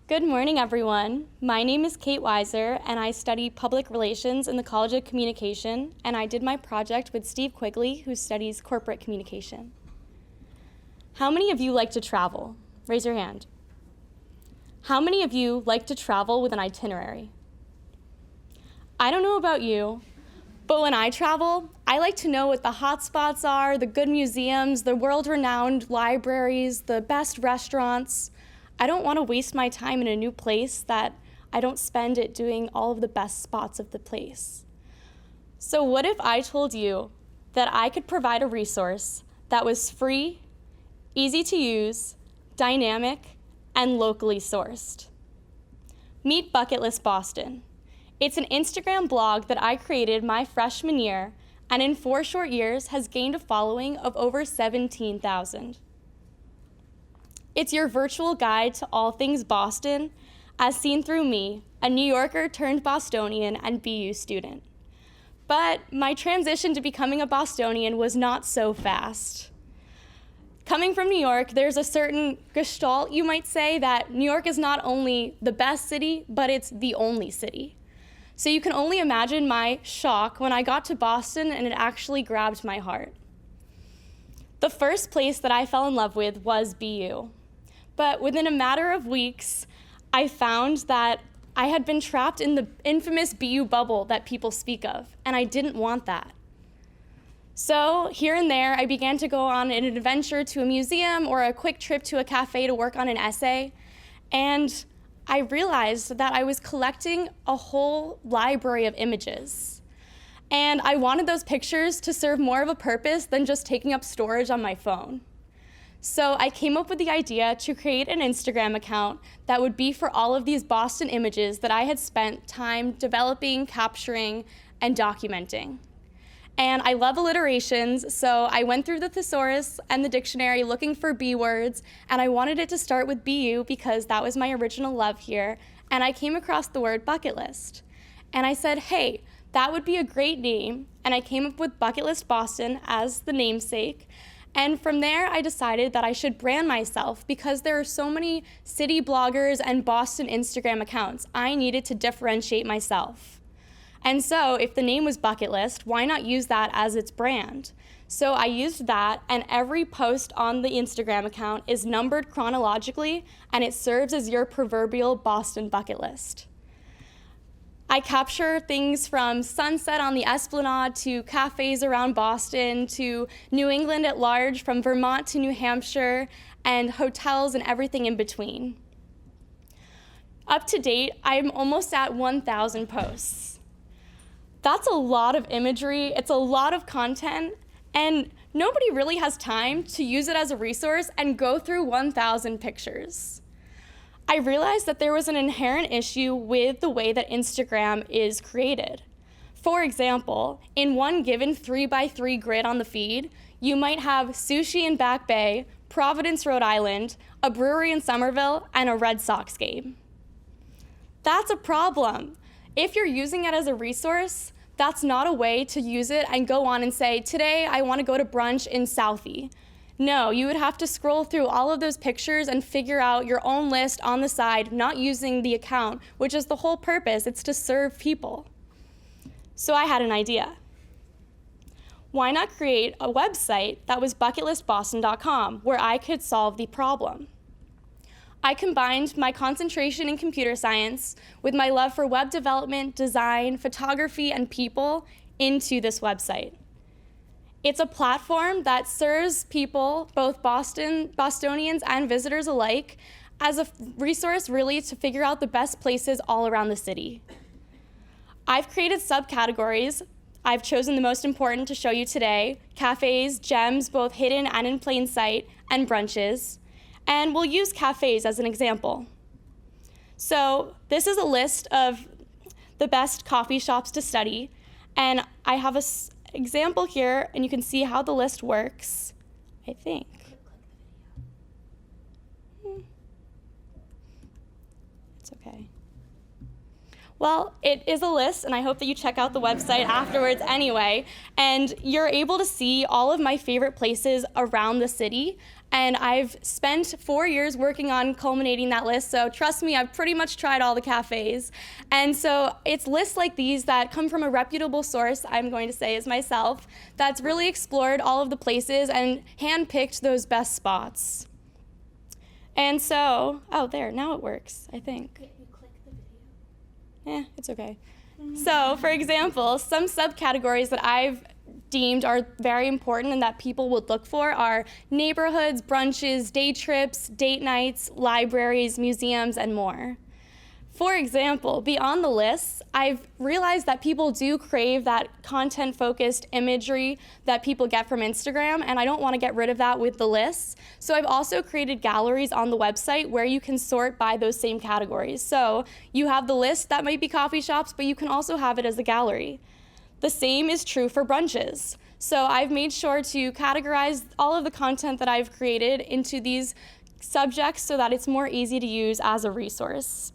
Good morning, everyone. My name is Kate Weiser, and I study public relations in the College of Communication, and I did my project with Steve Quigley, who studies corporate communication. How many of you like to travel? Raise your hand. How many of you like to travel with an itinerary? I don't know about you, but when I travel, I like to know what the hot spots are, the good museums, the world-renowned libraries, the best restaurants. I don't want to waste my time in a new place that I don't spend it doing all of the best spots of the place. So what if I told you that I could provide a resource that was free, easy to use, dynamic, and locally sourced? Meet Bucket List Boston. It's an Instagram blog that I created my freshman year, and in 4 short years has gained a following of over 17,000. It's your virtual guide to all things Boston, as seen through me, a New Yorker turned Bostonian and BU student. But my transition to becoming a Bostonian was not so fast. Coming from New York, there's a certain gestalt, you might say, that New York is not only the best city, but it's the only city. So you can only imagine my shock when I got to Boston and it actually grabbed my heart. The first place that I fell in love with was BU. But within a matter of weeks, I found that I had been trapped in the infamous BU bubble that people speak of, and I didn't want that. So here and there, I began to go on an adventure to a museum or a quick trip to a cafe to work on an essay, and I realized that I was collecting a whole library of images. And I wanted those pictures to serve more of a purpose than just taking up storage on my phone. So I came up with the idea to create an Instagram account that would be for all of these Boston images that I had spent time developing, capturing, and documenting. And I love alliterations, so I went through the thesaurus and the dictionary looking for B words, and I wanted it to start with BU because that was my original love here, and I came across the word bucket list. And I said, hey, that would be a great name, and I came up with Bucket List Boston as the namesake. And from there, I decided that I should brand myself because there are so many city bloggers and Boston Instagram accounts. I needed to differentiate myself. And so if the name was Bucket List, why not use that as its brand? So I used that, and every post on the Instagram account is numbered chronologically, and it serves as your proverbial Boston bucket list. I capture things from sunset on the Esplanade to cafes around Boston to New England at large, from Vermont to New Hampshire, and hotels and everything in between. Up to date, I'm almost at 1,000 posts. That's a lot of imagery, it's a lot of content, and nobody really has time to use it as a resource and go through 1,000 pictures. I realized that there was an inherent issue with the way that Instagram is created. For example, in one given 3x3 grid on the feed, you might have sushi in Back Bay, Providence, Rhode Island, a brewery in Somerville, and a Red Sox game. That's a problem. If you're using it as a resource, that's not a way to use it and go on and say, today I want to go to brunch in Southie. No, you would have to scroll through all of those pictures and figure out your own list on the side, not using the account, which is the whole purpose. It's to serve people. So I had an idea. Why not create a website that was bucketlistboston.com where I could solve the problem? I combined my concentration in computer science with my love for web development, design, photography, and people into this website. It's a platform that serves people, both Bostonians and visitors alike, as a resource really to figure out the best places all around the city. I've created subcategories. I've chosen the most important to show you today: cafes, gems, both hidden and in plain sight, and brunches. And we'll use cafes as an example. So this is a list of the best coffee shops to study, and I have an example here, and you can see how the list works, I think. It's okay. Well, it is a list, and I hope that you check out the website afterwards anyway. And you're able to see all of my favorite places around the city. And I've spent 4 years working on culminating that list, so trust me, I've pretty much tried all the cafes. And so it's lists like these that come from a reputable source, I'm going to say is myself, that's really explored all of the places and handpicked those best spots. And so, oh, there, now it works, I think. It's okay. So, for example, some subcategories that I've deemed are very important and that people would look for are neighborhoods, brunches, day trips, date nights, libraries, museums, and more. For example, beyond the lists, I've realized that people do crave that content-focused imagery that people get from Instagram, and I don't want to get rid of that with the lists. So I've also created galleries on the website where you can sort by those same categories. So you have the list that might be coffee shops, but you can also have it as a gallery. The same is true for brunches. So I've made sure to categorize all of the content that I've created into these subjects so that it's more easy to use as a resource.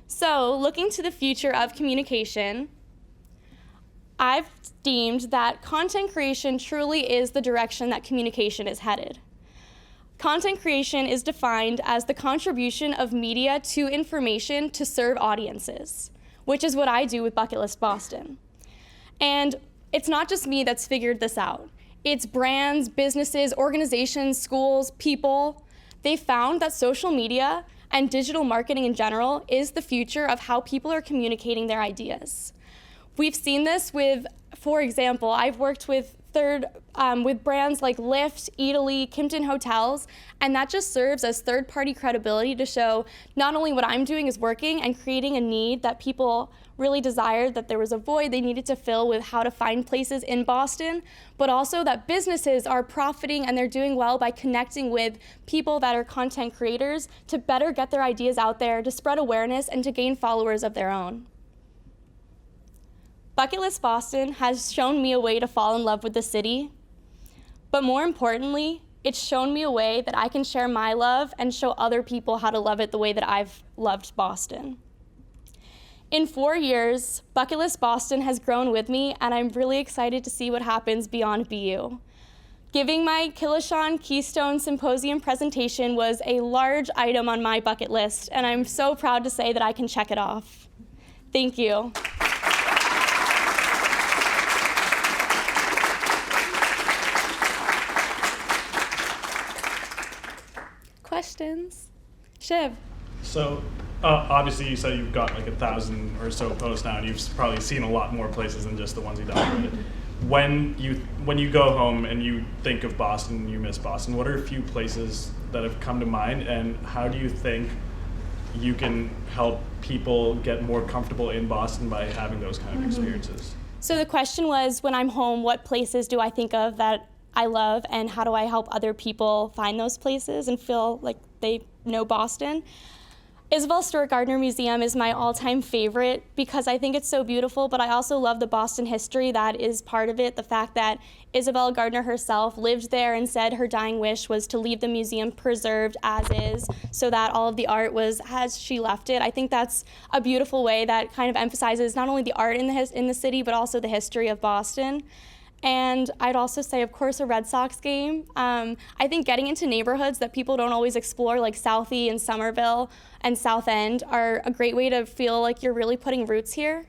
So, looking to the future of communication, I've deemed that content creation truly is the direction that communication is headed. Content creation is defined as the contribution of media to information to serve audiences, which is what I do with Bucket List Boston. And it's not just me that's figured this out. It's brands, businesses, organizations, schools, people. They found that social media and digital marketing in general is the future of how people are communicating their ideas. We've seen this with, for example, I've worked with brands like Lyft, Eataly, Kimpton Hotels, and that just serves as third-party credibility to show not only what I'm doing is working and creating a need that people really desired, that there was a void they needed to fill with how to find places in Boston, but also that businesses are profiting and they're doing well by connecting with people that are content creators to better get their ideas out there, to spread awareness, and to gain followers of their own. Bucket List Boston has shown me a way to fall in love with the city, but more importantly, it's shown me a way that I can share my love and show other people how to love it the way that I've loved Boston. In 4 years, Bucket List Boston has grown with me, and I'm really excited to see what happens beyond BU. Giving my Killishawn Keystone Symposium presentation was a large item on my bucket list, and I'm so proud to say that I can check it off. Thank you. Questions? Shiv. So obviously you said you've got like 1,000 or so posts now, and you've probably seen a lot more places than just the ones you documented. When you go home and you think of Boston and you miss Boston, what are a few places that have come to mind, and how do you think you can help people get more comfortable in Boston by having those kind of experiences? So the question was, when I'm home, what places do I think of that I love, and how do I help other people find those places and feel like they know Boston? Isabel Stewart Gardner Museum is my all-time favorite because I think it's so beautiful, but I also love the Boston history that is part of it. The fact that Isabel Gardner herself lived there and said her dying wish was to leave the museum preserved as is, so that all of the art was as she left it. I think that's a beautiful way that kind of emphasizes not only the art in the city, but also the history of Boston. And I'd also say, of course, a Red Sox game. I think getting into neighborhoods that people don't always explore, like Southie and Somerville and South End, are a great way to feel like you're really putting roots here.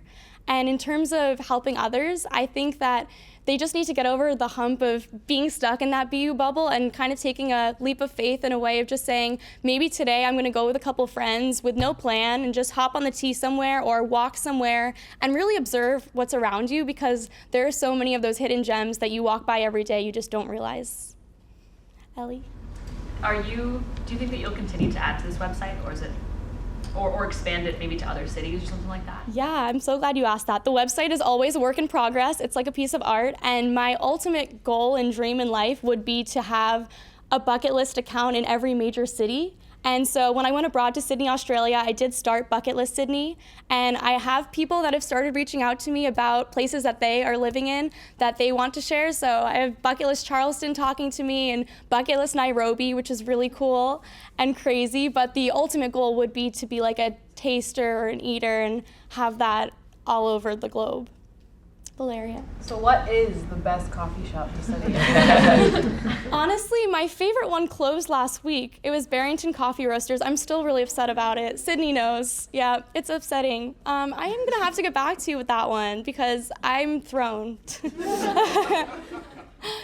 And in terms of helping others, I think that they just need to get over the hump of being stuck in that BU bubble and kind of taking a leap of faith in a way of just saying, maybe today I'm going to go with a couple friends with no plan and just hop on the T somewhere or walk somewhere and really observe what's around you, because there are so many of those hidden gems that you walk by every day you just don't realize. Ellie? Do you think that you'll continue to add to this website, or is it or expand it maybe to other cities or something like that? Yeah, I'm so glad you asked that. The website is always a work in progress. It's like a piece of art, and my ultimate goal and dream in life would be to have a bucket list account in every major city And so when I went abroad to Sydney, Australia, I did start Bucket List Sydney, and I have people that have started reaching out to me about places that they are living in that they want to share. So I have Bucket List Charleston talking to me and Bucket List Nairobi, which is really cool and crazy, but the ultimate goal would be to be like a taster or an eater and have that all over the globe. Valeria. So what is the best coffee shop to study at? Honestly, my favorite one closed last week. It was Barrington Coffee Roasters. I'm still really upset about it. Sydney knows. Yeah, it's upsetting. I am going to have to get back to you with that one because I'm thrown.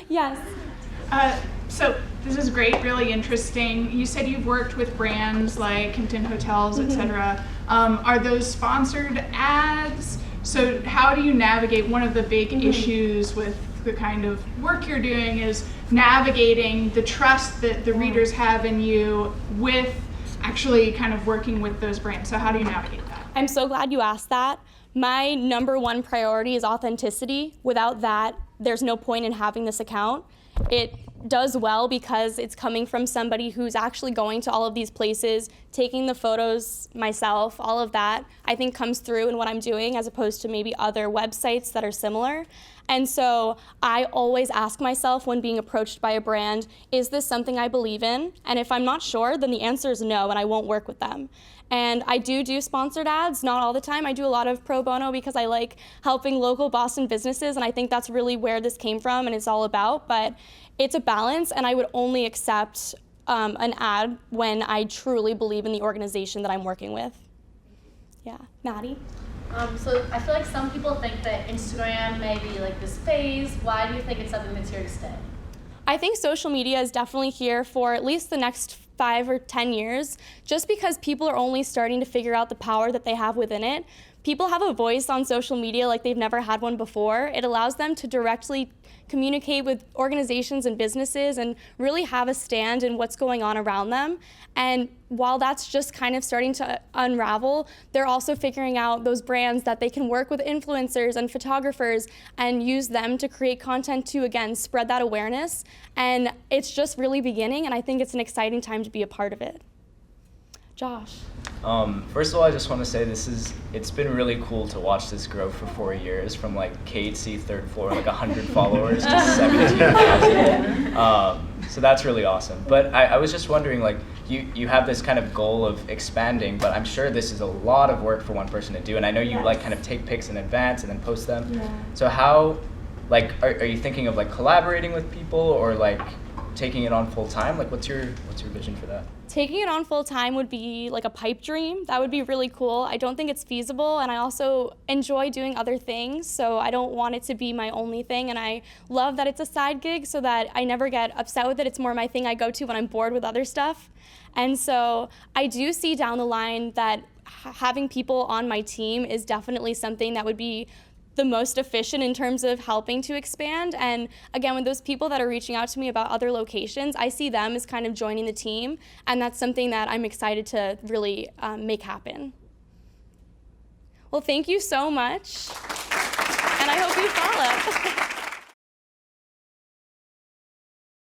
Yes. So this is great, really interesting. You said you've worked with brands like Kimpton Hotels, etc. Are those sponsored ads? So how do you navigate? One of the big issues with the kind of work you're doing is navigating the trust that the readers have in you with actually kind of working with those brands. So how do you navigate that? I'm so glad you asked that. My number one priority is authenticity. Without that, there's no point in having this account. It does well because it's coming from somebody who's actually going to all of these places, taking the photos myself, all of that, I think comes through in what I'm doing as opposed to maybe other websites that are similar. And so I always ask myself when being approached by a brand, is this something I believe in? And if I'm not sure, then the answer is no, and I won't work with them. And I do sponsored ads, not all the time. I do a lot of pro bono because I like helping local Boston businesses, and I think that's really where this came from and it's all about. But it's a balance, and I would only accept an ad when I truly believe in the organization that I'm working with. Yeah, Maddie? So I feel like some people think that Instagram may be like this phase. Why do you think it's something that's here to stay? I think social media is definitely here for at least the next 5 or 10 years, just because people are only starting to figure out the power that they have within it. People have a voice on social media like they've never had one before. It allows them to directly communicate with organizations and businesses and really have a stand in what's going on around them. And while that's just kind of starting to unravel, they're also figuring out those brands that they can work with influencers and photographers and use them to create content to, again, spread that awareness. And it's just really beginning, and I think it's an exciting time to be a part of it. Josh. First of all, I just want to say it's been really cool to watch this grow for 4 years from like KHC third floor, like 100 followers to 17,000. So that's really awesome. But I was just wondering, like, you have this kind of goal of expanding, but I'm sure this is a lot of work for one person to do. And I know you like kind of take pics in advance and then post them. Yeah. So how, like, are you thinking of like collaborating with people or like taking it on full time? Like, what's your vision for that? Taking it on full time would be like a pipe dream. That would be really cool. I don't think it's feasible, and I also enjoy doing other things, so I don't want it to be my only thing, and I love that it's a side gig so that I never get upset with it. It's more my thing I go to when I'm bored with other stuff. And so I do see down the line that having people on my team is definitely something that would be the most efficient in terms of helping to expand. And again, with those people that are reaching out to me about other locations, I see them as kind of joining the team, and that's something that I'm excited to really make happen. Well, thank you so much, and I hope you follow.